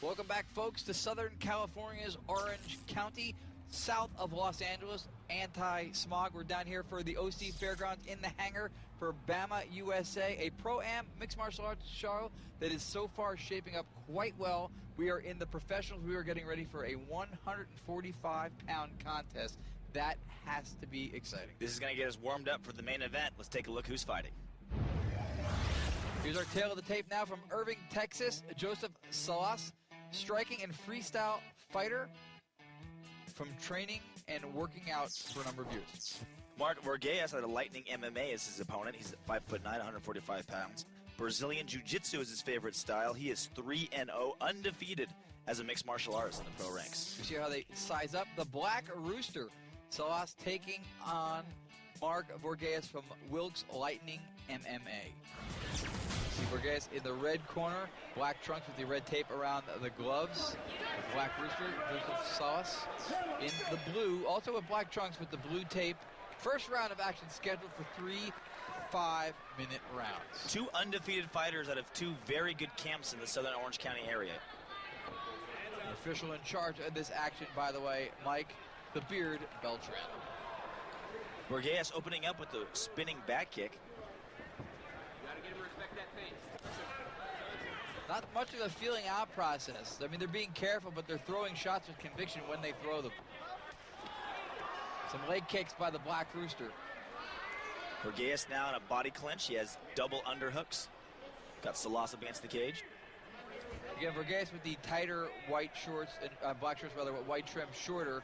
Welcome back, folks, to Southern California's Orange County, south of Los Angeles. Anti-smog. We're down here for the OC Fairgrounds in the hangar for Bamma USA, a pro-am mixed martial arts show that is so far shaping up quite well. We are in the professionals. We are getting ready for a 145-pound contest. That has to be exciting. This is going to get us warmed up for the main event. Let's take a look who's fighting. Here's our tail of the tape now from Irving, Texas. Joseph Salas, striking and freestyle fighter from training and working out for a number of years. Mark Vorgeas out of Lightning MMA is his opponent. He's 5'9", 145 pounds. Brazilian Jiu-Jitsu is his favorite style. He is 3-0, undefeated as a mixed martial artist in the pro ranks. You see how they size up? The Black Rooster, Salas taking on Mark Vorgeas from Wilkes Lightning MMA. See Vorgeas in the red corner, black trunks with the red tape around the gloves. The Black Rooster, Joseph Salas, in the blue, also with black trunks with the blue tape. First round of action scheduled for 3 5-minute rounds. Two undefeated fighters out of two very good camps in the Southern Orange County area. The official in charge of this action, by the way, Mike the Beard Beltran. Vorgeas opening up with the spinning back kick. Gotta get him to respect that pace. Not much of a feeling out process. I mean, they're being careful, but they're throwing shots with conviction when they throw them. Some leg kicks by the Black Rooster. Vorgeas now in a body clinch. He has double underhooks. Got Salas against the cage. Again, Vorgeas with the tighter white shorts, black shorts rather, with white trim shorter.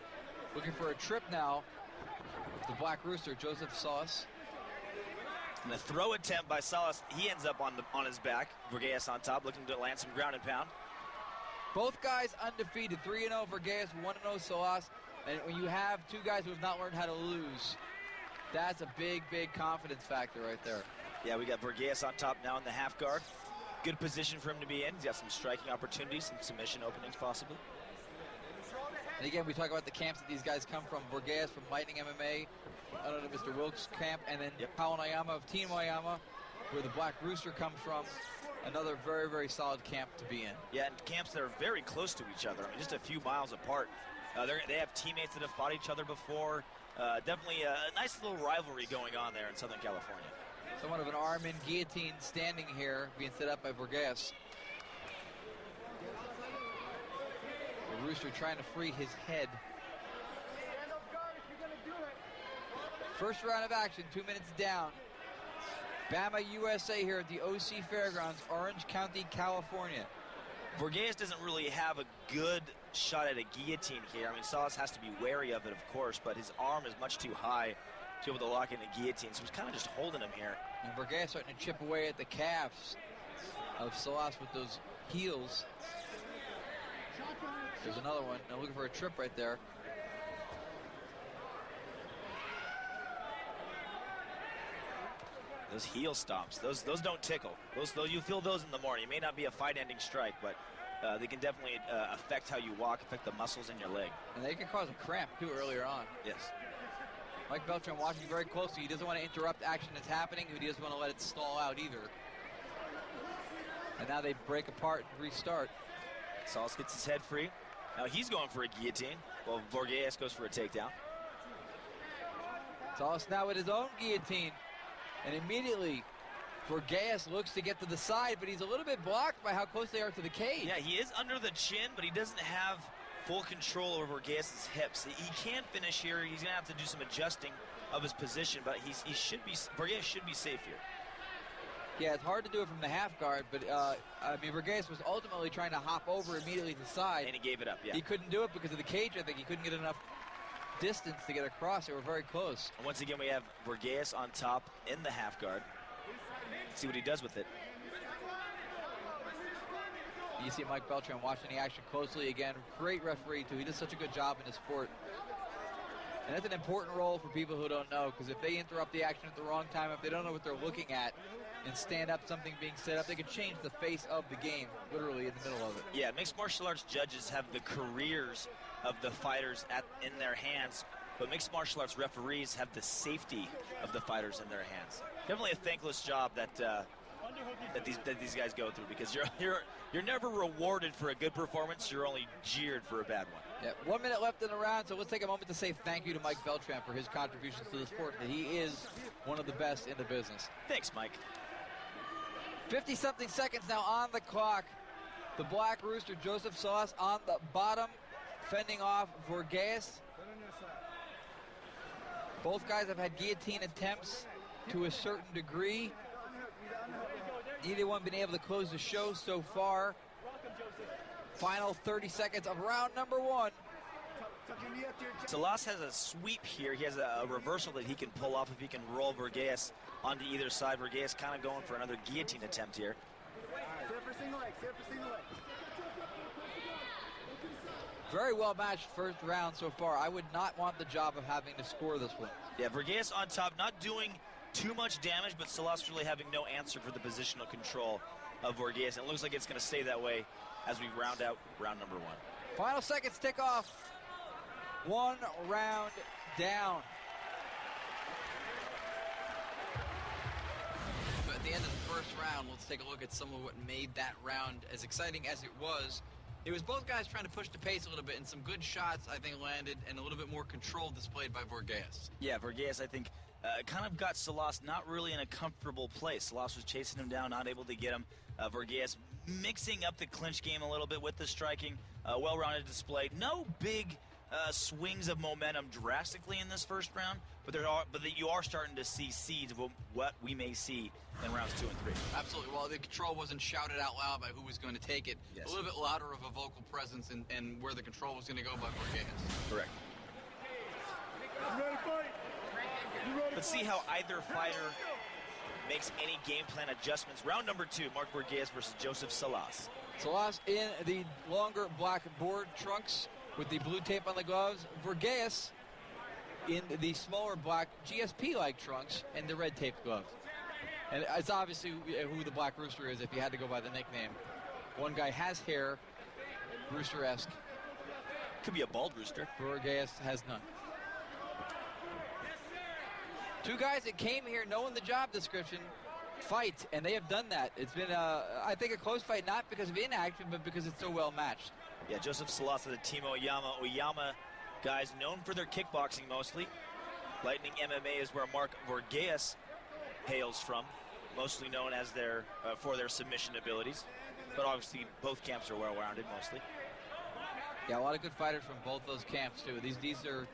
Looking for a trip now. The Black Rooster, Joseph Salas. And a throw attempt by Salas. He ends up on his back. Vorgeas on top, looking to land some ground and pound. Both guys undefeated, 3-0 Vorgeas, 1-0 Salas. And when you have two guys who have not learned how to lose, that's a big, big confidence factor right there. Yeah, we got Vorgeas on top now in the half guard. Good position for him to be in. He's got some striking opportunities, some submission openings possibly. And again, we talk about the camps that these guys come from. Vorgeas from Lightning MMA, I don't know, Mr. Wilkes' camp, and then Paul Nayama of Team Oyama, where the Black Rooster comes from. Another very, very solid camp to be in. Yeah, and camps that are very close to each other. I mean, just a few miles apart. They have teammates that have fought each other before. Definitely a nice little rivalry going on there in Southern California. Somewhat of an arm in guillotine standing here, being set up by Vorgeas. The Rooster trying to free his head. First round of action, 2 minutes down. Bamma USA here at the OC Fairgrounds, Orange County, California. Vorgeas doesn't really have a good shot at a guillotine here. I mean, Salas has to be wary of it, of course, but his arm is much too high to be able to lock in a guillotine, so he's kind of just holding him here. And Vorgeas starting to chip away at the calves of Salas with those heels. There's another one. Now looking for a trip right there. Those heel stomps, those don't tickle. Those you feel those in the morning. It may not be a fight-ending strike, but they can definitely affect how you walk, affect the muscles in your leg. And they can cause a cramp, too, earlier on. Yes. Mike Beltran watching very closely. He doesn't want to interrupt action that's happening. He doesn't want to let it stall out either. And now they break apart and restart. Salas gets his head free. Now he's going for a guillotine, while Vorgeas goes for a takedown. Salas now with his own guillotine. And immediately, Vorgeas looks to get to the side, but he's a little bit blocked by how close they are to the cage. Yeah, he is under the chin, but he doesn't have full control over Vorgeas' hips. He can finish here. He's going to have to do some adjusting of his position, but Vorgeas should be safe here. Yeah, it's hard to do it from the half guard, but I mean, Vorgeas was ultimately trying to hop over immediately to the side. And he gave it up, yeah. He couldn't do it because of the cage. I think he couldn't get enough distance to get across. They were very close. And once again, we have Vorgeas on top in the half guard. Let's see what he does with it. You see Mike Beltran watching the action closely again. Great referee, too. He does such a good job in the sport. And that's an important role for people who don't know, because if they interrupt the action at the wrong time, if they don't know what they're looking at, and stand up something being set up, they can change the face of the game, literally in the middle of it. Yeah, mixed martial arts judges have the careers of the fighters in their hands but mixed martial arts referees have the safety of the fighters in their hands. Definitely a thankless job that these guys go through, because you're never rewarded for a good performance. You're only jeered for a bad one. Yeah, 1 minute left in the round, so let's take a moment to say thank you to Mike Beltran for his contributions to the sport. He is one of the best in the business. Thanks, Mike. 50-something seconds now on the clock. The Black Rooster, Joseph Salas, on the bottom, fending off Vorgeas. Both guys have had guillotine attempts to a certain degree. Neither one been able to close the show so far. Final 30 seconds of round number 1. Salas has a sweep here. He has a reversal that he can pull off if he can roll Vorgeas onto either side. Vorgeas kind of going for another guillotine attempt here. Very well matched first round so far. I would not want the job of having to score this one. Yeah, Vorgeas on top, not doing too much damage, but Salas really having no answer for the positional control of Vorgeas. It looks like it's going to stay that way as we round out round number 1. Final seconds tick off. 1 round down. But at the end of the first round, let's take a look at some of what made that round as exciting as it was. It was both guys trying to push the pace a little bit, and some good shots, I think, landed, and a little bit more control displayed by Vorgeas. Yeah, Vorgeas, I think, kind of got Salas not really in a comfortable place. Salas was chasing him down, not able to get him. Vorgeas mixing up the clinch game a little bit with the striking. Well-rounded display. No big swings of momentum drastically in this first round, but you are starting to see seeds of what we may see in rounds 2 and 3. Absolutely. Well, the control wasn't shouted out loud by who was going to take it. Yes. A little bit louder of a vocal presence and where the control was going to go by Vorgeas. Correct. Let's see how either fighter makes any game plan adjustments. Round number 2, Mark Vorgeas versus Joseph Salas. Salas in the longer black board trunks with the blue tape on the gloves. Vorgeas in the smaller black GSP-like trunks and the red tape gloves. And it's obviously who the Black Rooster is if you had to go by the nickname. One guy has hair, rooster-esque. Could be a bald rooster. Vorgeas has none. Two guys that came here knowing the job description, fight, and they have done that. It's been, I think, a close fight, not because of inaction, but because it's so well matched. Yeah, Joseph Salas and Team Oyama. Oyama guys known for their kickboxing mostly. Lightning MMA is where Mark Vorgeas hails from, mostly known as for their submission abilities. But obviously, both camps are well-rounded mostly. Yeah, a lot of good fighters from both those camps, too. These are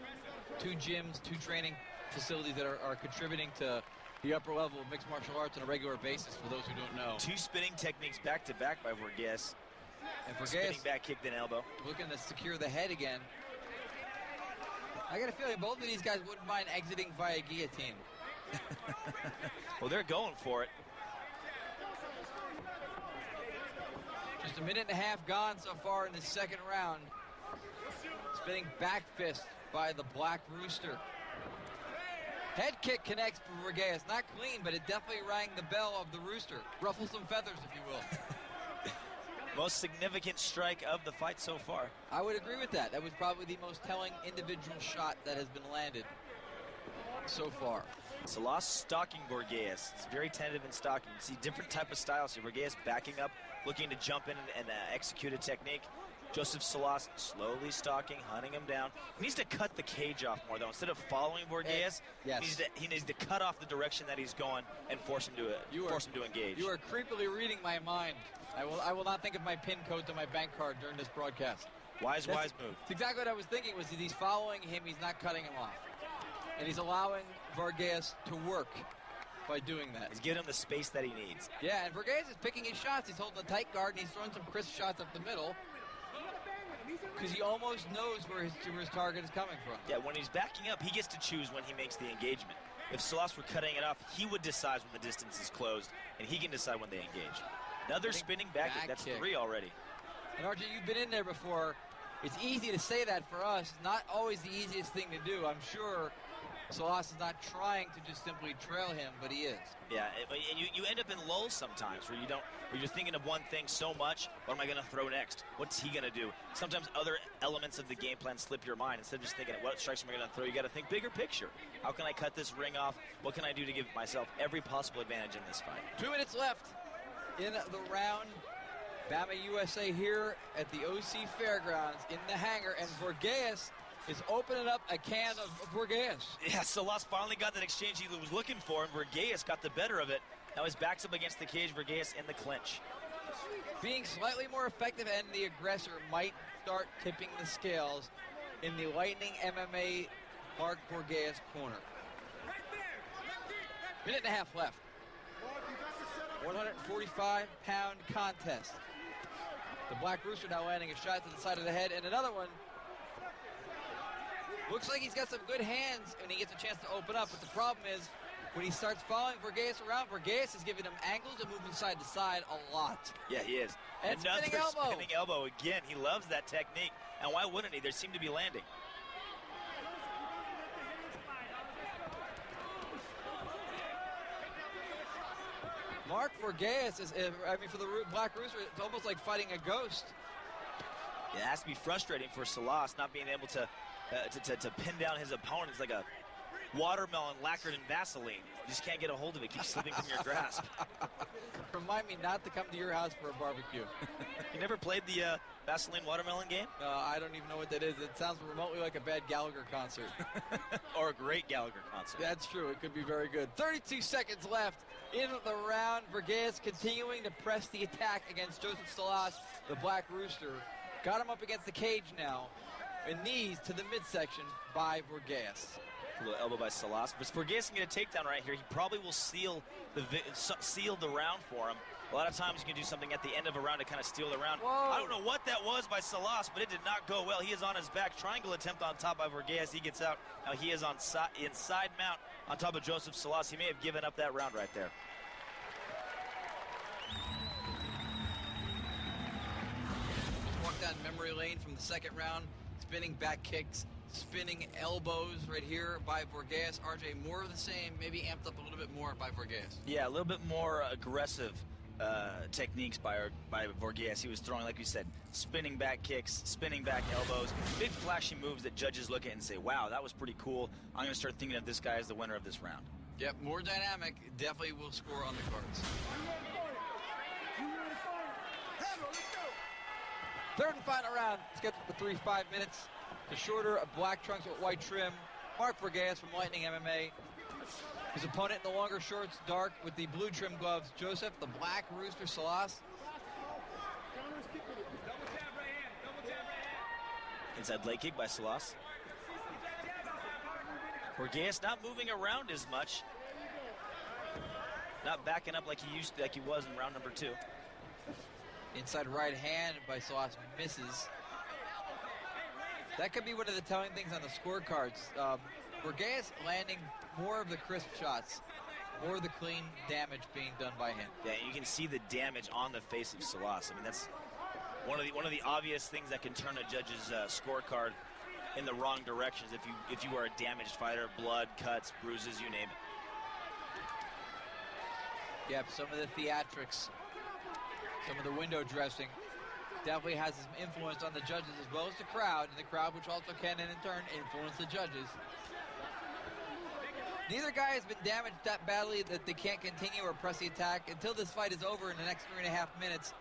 two gyms, two training facilities that are contributing to the upper level of mixed martial arts on a regular basis, for those who don't know. 2 spinning techniques back-to-back by Vorgeas. And Vorgeas spinning back kick, then elbow. Looking to secure the head again. I got a feeling both of these guys wouldn't mind exiting via guillotine. Well, they're going for it. Just a minute and a half gone so far in the second round. Spinning back fist by the Black Rooster. Head kick connects for Vorgeas. Not clean, but it definitely rang the bell of the Rooster. Ruffle some feathers, if you will. Most significant strike of the fight so far. I would agree with that. That was probably the most telling individual shot that has been landed so far. Salas stalking Vorgeas. It's very tentative in stalking. You see different type of styles here. Vorgeas backing up, looking to jump in and execute a technique. Joseph Salas slowly stalking, hunting him down. He needs to cut the cage off more, though. Instead of following Vorgeas, yes. he needs to cut off the direction that he's going and force him to engage. You are creepily reading my mind. I will not think of my pin code to my bank card during this broadcast. Wise move. It's exactly what I was thinking, was that he's following him, he's not cutting him off. And he's allowing Vorgeas to work by doing that. He's giving him the space that he needs. Yeah, and Vorgeas is picking his shots. He's holding a tight guard, and he's throwing some crisp shots up the middle, because he almost knows where his target is coming from. Yeah, when he's backing up, he gets to choose when he makes the engagement. If Salas were cutting it off, he would decide when the distance is closed, and he can decide when they engage. Another spinning back kick. That's kick. 3 already. And RJ, you've been in there before. It's easy to say that for us. Not always the easiest thing to do. I'm sure Salas is not trying to just simply trail him, but he is. Yeah, and you end up in lulls sometimes where you're thinking of one thing so much. What am I going to throw next? What's he going to do? Sometimes other elements of the game plan slip your mind. Instead of just thinking, what strikes am I going to throw? You got to think bigger picture. How can I cut this ring off? What can I do to give myself every possible advantage in this fight? 2 minutes left in the round. Bamma USA here at the OC Fairgrounds in the hangar, and Vorgeas is opening up a can of Vorgeas. Yeah, Salas finally got that exchange he was looking for, and Vorgeas got the better of it. Now his back's up against the cage, Vorgeas in the clinch. Being slightly more effective and the aggressor might start tipping the scales in the Lightning MMA Mark Vorgeas corner. Minute and a half left. 145-pound contest. The Black Rooster now landing a shot to the side of the head, and another one. Looks like he's got some good hands and he gets a chance to open up, but the problem is when he starts following Vorgeas around, Vorgeas is giving him angles and moving side to side a lot. Yeah, he is. And another spinning elbow. Spinning elbow again. He loves that technique, and why wouldn't he? They seem to be landing. Mark Vorgeas is, for the Black Rooster, it's almost like fighting a ghost. Yeah, it has to be frustrating for Salas not being able to pin down his opponent. It's like a watermelon lacquered in Vaseline. You just can't get a hold of it. It keeps slipping from your grasp. Remind me not to come to your house for a barbecue. You never played the Vaseline watermelon game? I don't even know what that is. It sounds remotely like a bad Gallagher concert. Or a great Gallagher concert. That's true. It could be very good. 32 seconds left in the round. Vorgeas continuing to press the attack against Joseph Salas, the Black Rooster. Got him up against the cage now. And knees to the midsection by Vorgeas. A little elbow by Salas. But Vorgeas can get a takedown right here. He probably will seal the round for him. A lot of times you can do something at the end of a round to kind of steal the round. Whoa. I don't know what that was by Salas, but it did not go well. He is on his back. Triangle attempt on top by Vorgeas. He gets out. Now he is on inside mount on top of Joseph Salas. He may have given up that round right there. Walk down memory lane from the second round. Spinning back kicks, spinning elbows right here by Vorgeas. RJ, more of the same, maybe amped up a little bit more by Vorgeas. Yeah, a little bit more aggressive techniques by Vorgeas. He was throwing, like you said, spinning back kicks, spinning back elbows, big flashy moves that judges look at and say, wow, that was pretty cool. I'm going to start thinking of this guy as the winner of this round. Yep, more dynamic. Definitely will score on the cards. Third and final round, scheduled for 5 minutes. The shorter black trunks with white trim. Mark Vorgeas from Lightning MMA. His opponent in the longer shorts, dark with the blue trim gloves, Joseph, the Black Rooster Salas. Inside leg kick by Salas. Vorgeas not moving around as much. Not backing up like he was in round number 2. Inside right hand by Salas misses. That could be one of the telling things on the scorecards. Vorgeas landing more of the crisp shots, more of the clean damage being done by him. Yeah, you can see the damage on the face of Salas. I mean, that's one of the obvious things that can turn a judge's scorecard in the wrong directions if you are a damaged fighter. Blood, cuts, bruises, you name it. Yep, some of the theatrics, some of the window dressing definitely has some influence on the judges as well as the crowd, and the crowd which also can in turn influence the judges. Neither guy has been damaged that badly that they can't continue or press the attack until this fight is over in the next 3.5 minutes.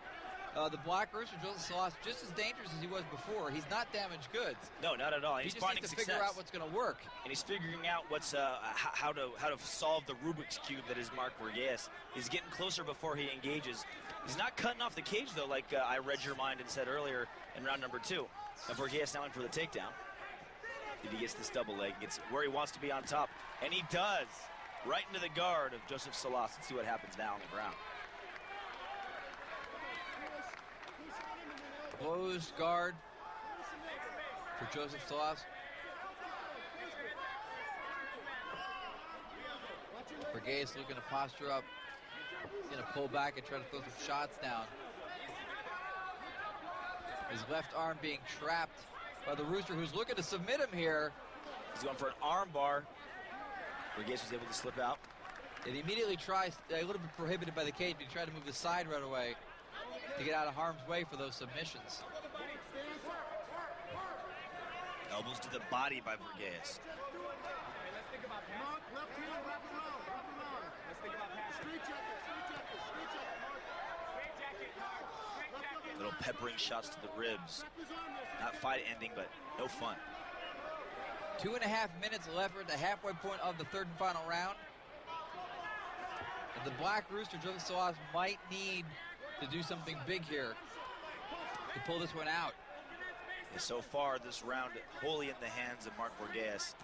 The Black Rooster, Joseph Salas, just as dangerous as he was before. He's not damaged goods. No, not at all. He just needs to figure out what's going to work. And he's figuring out what's how to solve the Rubik's Cube that is Mark Vorgeas. He's getting closer before he engages. He's not cutting off the cage, though, like I read your mind and said earlier in round number 2. And Vorgeas now in for the takedown. If he gets this double leg, gets where he wants to be on top. And he does. Right into the guard of Joseph Salas. Let's see what happens now on the ground. Closed guard for Joseph Salas. Vorgeas looking to posture up. He's going to pull back and try to throw some shots down. His left arm being trapped by the Rooster, who's looking to submit him here. He's going for an arm bar. Vorgeas was able to slip out. It immediately tries, a little bit prohibited by the cage, but he tried to move the side right away to get out of harm's way for those submissions. Elbows to the body by Vorgeas. Little peppering shots to the ribs. Not fight ending, but no fun. 2.5 minutes left. We're at the halfway point of the third and final round. And the Black Rooster, Joseph Salas, might need to do something big here to pull this one out. And so far, this round wholly in the hands of Mark Vorgeas.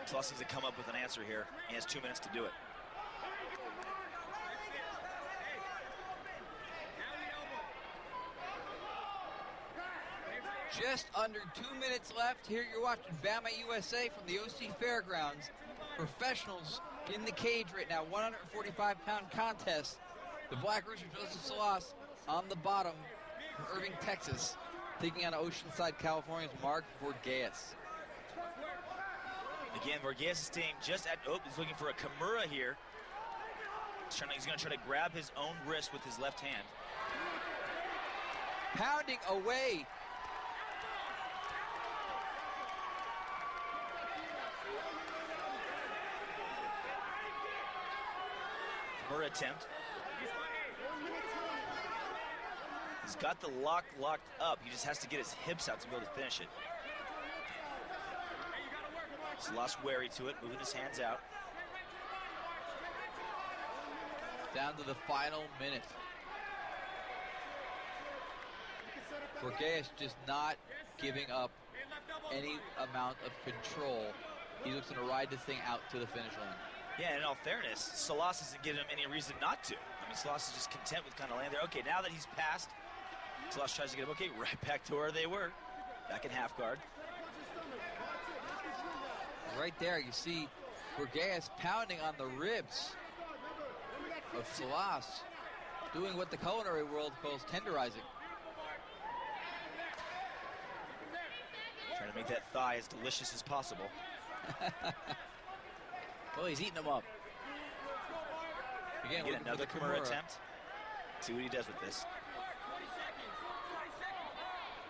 Salas needs to come up with an answer here. He has 2 minutes to do it. Just under 2 minutes left. Here you're watching Bamma USA from the OC Fairgrounds. Professionals in the cage right now. 145-pound contest. The Black Rooster, Joseph Salas, on the bottom from Irving, Texas, taking on Oceanside, California's Mark Vorgeas. Again, Vorgeas is staying just at, he's looking for a Kimura here. He's going to try to grab his own wrist with his left hand. Pounding away. Kimura attempt. He's got the lock locked up. He just has to get his hips out to be able to finish it. Salas wary to it, moving his hands out. Down to the final minute. Vorgeas just not giving up any amount of control. He looks to ride this thing out to the finish line. Yeah, and in all fairness, Salas isn't giving him any reason not to. I mean, Salas is just content with kind of laying there. Okay, now that he's passed, Salas tries to get him, okay, right back to where they were. Back in half guard. Right there, you see Vorgeas pounding on the ribs of Salas, doing what the culinary world calls tenderizing. Trying to make that thigh as delicious as possible. Well, he's eating them up. Again, get another Kimura attempt. See what he does with this.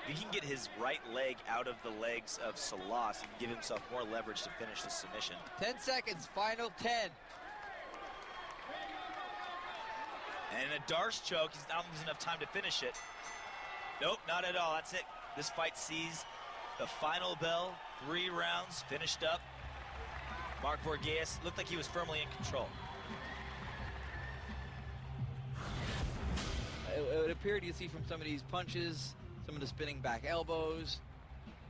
If he can get his right leg out of the legs of Salas and give himself more leverage to finish the submission. 10 seconds, final 10. And a Darce choke. He's not losing enough time to finish it. Nope, not at all. That's it. This fight sees the final bell. 3 rounds finished up. Mark Vorgeas looked like he was firmly in control. It appeared, you see from some of these punches, some of the spinning back elbows.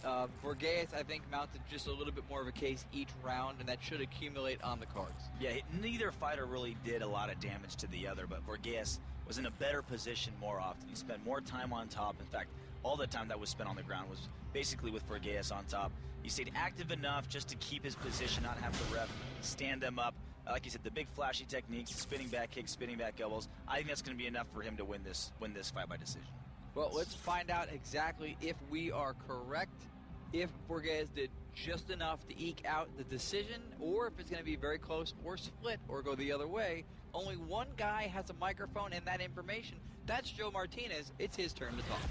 Vorgeas, I think, mounted just a little bit more of a case each round, and that should accumulate on the cards. Yeah, neither fighter really did a lot of damage to the other, but Vorgeas was in a better position more often. He spent more time on top. In fact, all the time that was spent on the ground was basically with Vorgeas on top. He stayed active enough just to keep his position, not have the ref stand them up. Like you said, the big flashy techniques, spinning back kicks, spinning back elbows. I think that's going to be enough for him to win this fight by decision. Well, let's find out exactly if we are correct, if Vorgeas did just enough to eke out the decision, or if it's going to be very close or split or go the other way. Only one guy has a microphone and that information. That's Joe Martinez. It's his turn to talk.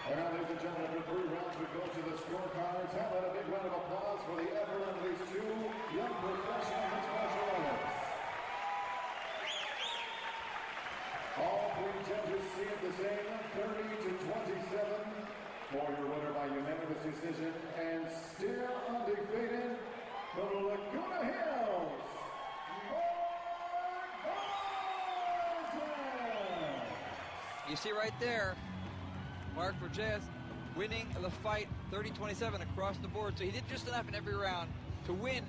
All right, ladies and gentlemen, after 3 rounds, we go to the scorecards. How about a big round of applause for the effort of these 2 young professional mixed martial artists. All 3 judges see it the same, 30-27 for your winner by unanimous decision, and still undefeated, from Laguna Hills, Mark Vorgeas. You see right there, Mark Vorgeas winning the fight 30-27 across the board. So he did just enough in every round to win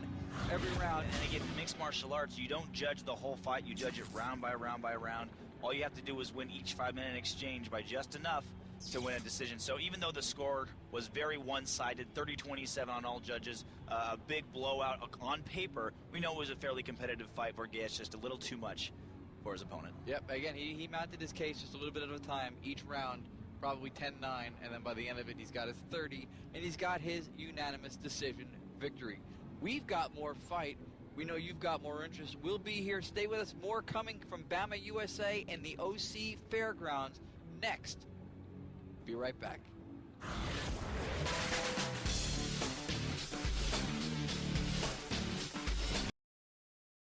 every round. And again, mixed martial arts, you don't judge the whole fight. You judge it round by round by round. All you have to do is win each 5-minute exchange by just enough to win a decision. So even though the score was very one-sided, 30-27 on all judges, a big blowout on paper, we know it was a fairly competitive fight. Vorgeas just a little too much for his opponent. Yep, again, he mounted his case just a little bit at a time each round. Probably 10-9, and then by the end of it, he's got his 30, and he's got his unanimous decision victory. We've got more fight. We know you've got more interest. We'll be here. Stay with us. More coming from Bamma USA and the OC Fairgrounds next. Be right back.